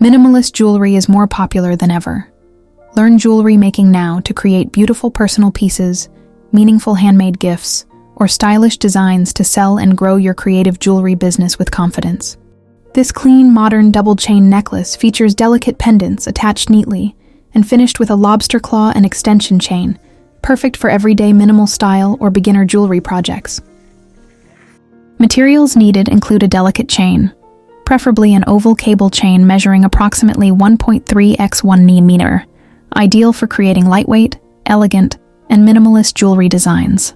Minimalist jewelry is more popular than ever. Learn jewelry making now to create beautiful personal pieces, meaningful handmade gifts, or stylish designs to sell and grow your creative jewelry business with confidence. This clean, modern double-chain necklace features delicate pendants attached neatly and finished with a lobster claw and extension chain, perfect for everyday minimal style or beginner jewelry projects. Materials needed include a delicate chain, preferably an oval cable chain measuring approximately 1.3 x 1 meter, ideal for creating lightweight, elegant, and minimalist jewelry designs.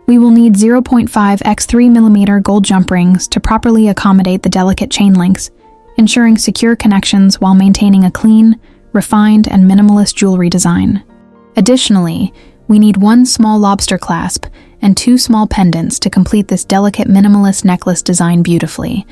We will need 0.5 x 3 mm gold jump rings to properly accommodate the delicate chain links, ensuring secure connections while maintaining a clean, refined, and minimalist jewelry design. Additionally, we need one small lobster clasp and 2 small pendants to complete this delicate minimalist necklace design beautifully.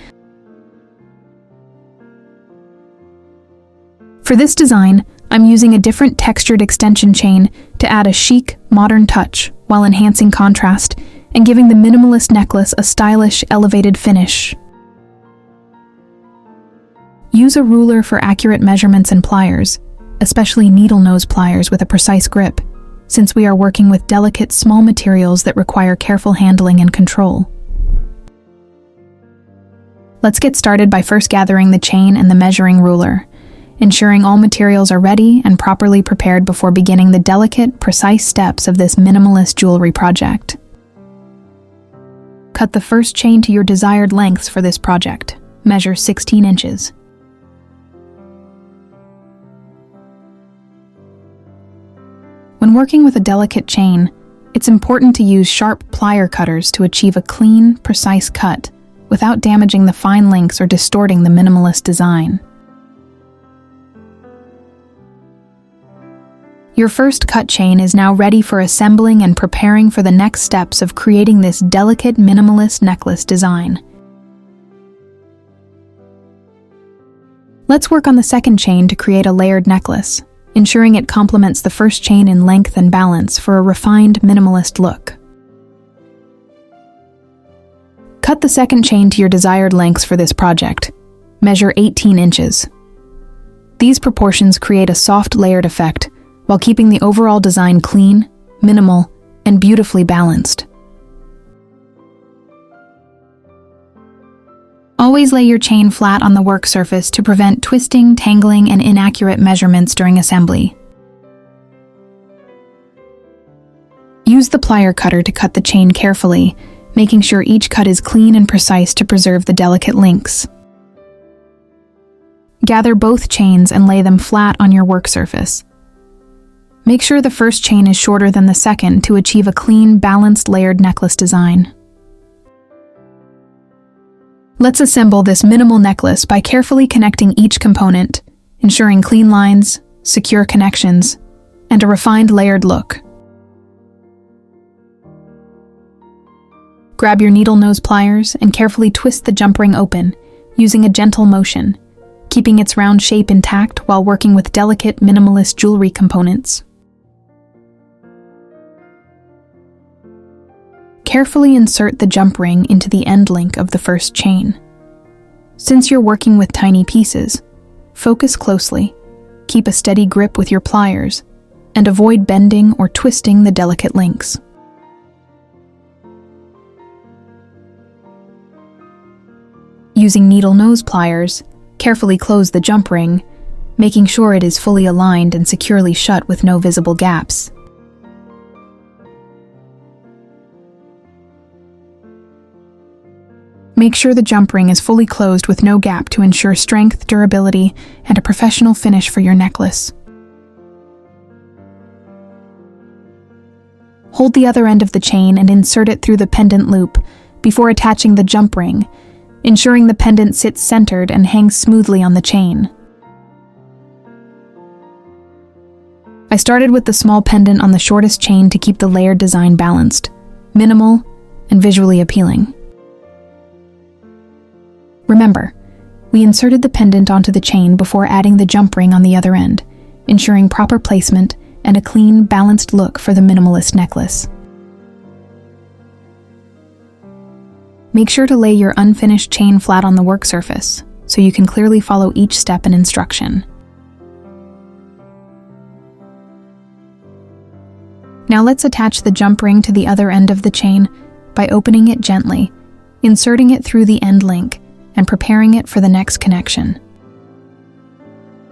For this design, I'm using a different textured extension chain to add a chic, modern touch while enhancing contrast and giving the minimalist necklace a stylish, elevated finish. Use a ruler for accurate measurements and pliers, especially needle nose pliers with a precise grip, since we are working with delicate, small materials that require careful handling and control. Let's get started by first gathering the chain and the measuring ruler, ensuring all materials are ready and properly prepared before beginning the delicate, precise steps of this minimalist jewelry project. Cut the first chain to your desired lengths for this project. Measure 16 inches. When working with a delicate chain, it's important to use sharp plier cutters to achieve a clean, precise cut without damaging the fine links or distorting the minimalist design. Your first cut chain is now ready for assembling and preparing for the next steps of creating this delicate minimalist necklace design. Let's work on the second chain to create a layered necklace, ensuring it complements the first chain in length and balance for a refined minimalist look. Cut the second chain to your desired lengths for this project. Measure 18 inches. These proportions create a soft layered effect while keeping the overall design clean, minimal, and beautifully balanced. Always lay your chain flat on the work surface to prevent twisting, tangling, and inaccurate measurements during assembly. Use the plier cutter to cut the chain carefully, making sure each cut is clean and precise to preserve the delicate links. Gather both chains and lay them flat on your work surface. Make sure the first chain is shorter than the second to achieve a clean, balanced, layered necklace design. Let's assemble this minimal necklace by carefully connecting each component, ensuring clean lines, secure connections, and a refined layered look. Grab your needle nose pliers and carefully twist the jump ring open, using a gentle motion, keeping its round shape intact while working with delicate minimalist jewelry components. Carefully insert the jump ring into the end link of the first chain. Since you're working with tiny pieces, focus closely, keep a steady grip with your pliers, and avoid bending or twisting the delicate links. Using needle nose pliers, carefully close the jump ring, making sure it is fully aligned and securely shut with no visible gaps. Make sure the jump ring is fully closed with no gap to ensure strength, durability, and a professional finish for your necklace. Hold the other end of the chain and insert it through the pendant loop before attaching the jump ring, ensuring the pendant sits centered and hangs smoothly on the chain. I started with the small pendant on the shortest chain to keep the layered design balanced, minimal, and visually appealing. Remember, we inserted the pendant onto the chain before adding the jump ring on the other end, ensuring proper placement and a clean, balanced look for the minimalist necklace. Make sure to lay your unfinished chain flat on the work surface, so you can clearly follow each step and instruction. Now let's attach the jump ring to the other end of the chain by opening it gently, inserting it through the end link, and preparing it for the next connection.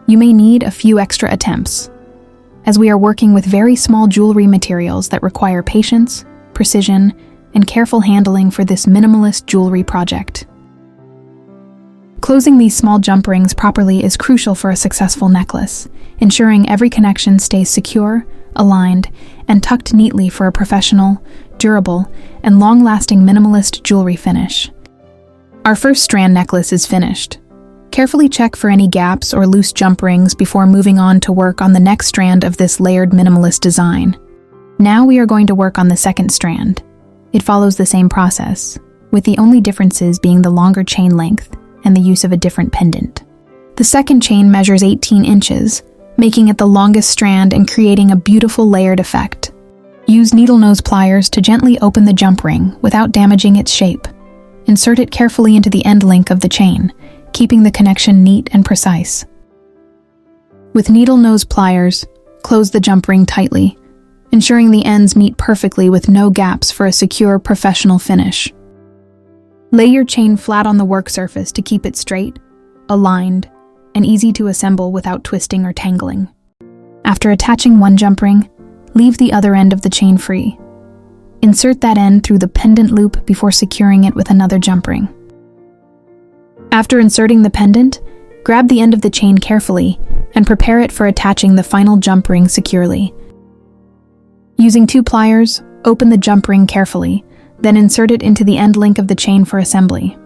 You may need a few extra attempts, as we are working with very small jewelry materials that require patience, precision, and careful handling for this minimalist jewelry project. Closing these small jump rings properly is crucial for a successful necklace, ensuring every connection stays secure, aligned, and tucked neatly for a professional, durable, and long-lasting minimalist jewelry finish. Our first strand necklace is finished. Carefully check for any gaps or loose jump rings before moving on to work on the next strand of this layered minimalist design. Now we are going to work on the second strand. It follows the same process, with the only differences being the longer chain length and the use of a different pendant. The second chain measures 18 inches, making it the longest strand and creating a beautiful layered effect. Use needle nose pliers to gently open the jump ring without damaging its shape. Insert it carefully into the end link of the chain, keeping the connection neat and precise. With needle nose pliers, close the jump ring tightly, ensuring the ends meet perfectly with no gaps for a secure, professional finish. Lay your chain flat on the work surface to keep it straight, aligned, and easy to assemble without twisting or tangling. After attaching one jump ring, leave the other end of the chain free. Insert that end through the pendant loop before securing it with another jump ring. After inserting the pendant, grab the end of the chain carefully and prepare it for attaching the final jump ring securely. Using 2 pliers, open the jump ring carefully, then insert it into the end link of the chain for assembly.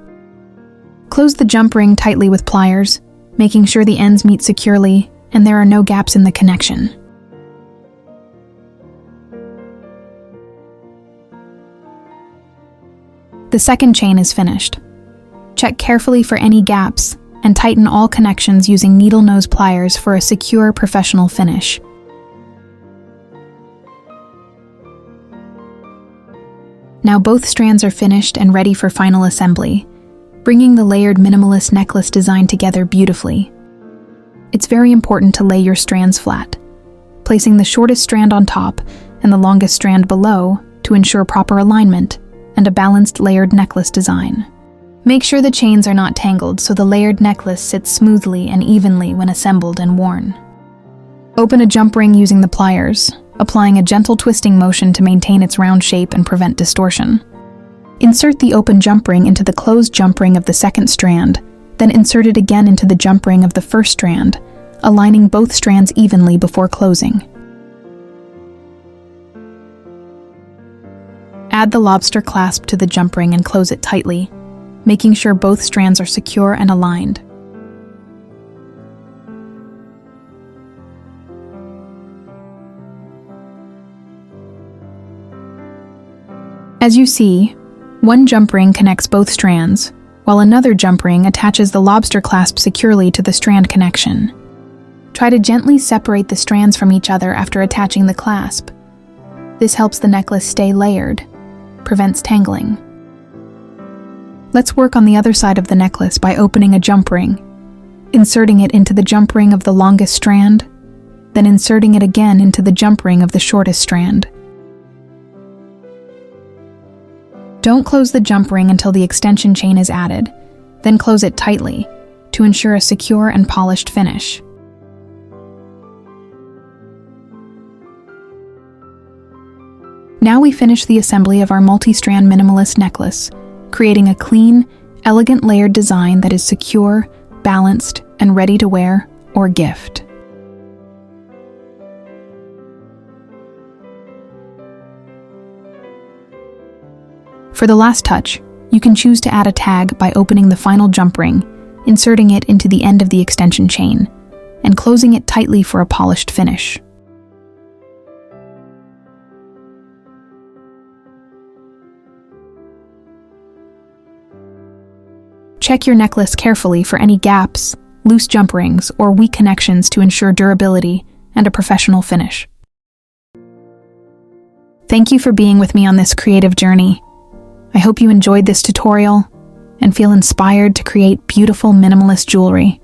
Close the jump ring tightly with pliers, making sure the ends meet securely and there are no gaps in the connection. The second chain is finished. Check carefully for any gaps and tighten all connections using needle nose pliers for a secure, professional finish. Now both strands are finished and ready for final assembly, bringing the layered minimalist necklace design together beautifully. It's very important to lay your strands flat, placing the shortest strand on top and the longest strand below to ensure proper alignment and a balanced layered necklace design. Make sure the chains are not tangled so the layered necklace sits smoothly and evenly when assembled and worn. Open a jump ring using the pliers, applying a gentle twisting motion to maintain its round shape and prevent distortion. Insert the open jump ring into the closed jump ring of the second strand, then insert it again into the jump ring of the first strand, aligning both strands evenly before closing. Add the lobster clasp to the jump ring and close it tightly, making sure both strands are secure and aligned. As you see, one jump ring connects both strands, while another jump ring attaches the lobster clasp securely to the strand connection. Try to gently separate the strands from each other after attaching the clasp. This helps the necklace stay layered, prevents tangling. Let's work on the other side of the necklace by opening a jump ring, inserting it into the jump ring of the longest strand, then inserting it again into the jump ring of the shortest strand. Don't close the jump ring until the extension chain is added, then close it tightly to ensure a secure and polished finish. Now we finish the assembly of our multi-strand minimalist necklace, creating a clean, elegant layered design that is secure, balanced, and ready to wear or gift. For the last touch, you can choose to add a tag by opening the final jump ring, inserting it into the end of the extension chain, and closing it tightly for a polished finish. Check your necklace carefully for any gaps, loose jump rings, or weak connections to ensure durability and a professional finish. Thank you for being with me on this creative journey. I hope you enjoyed this tutorial. and feel inspired to create beautiful minimalist jewelry.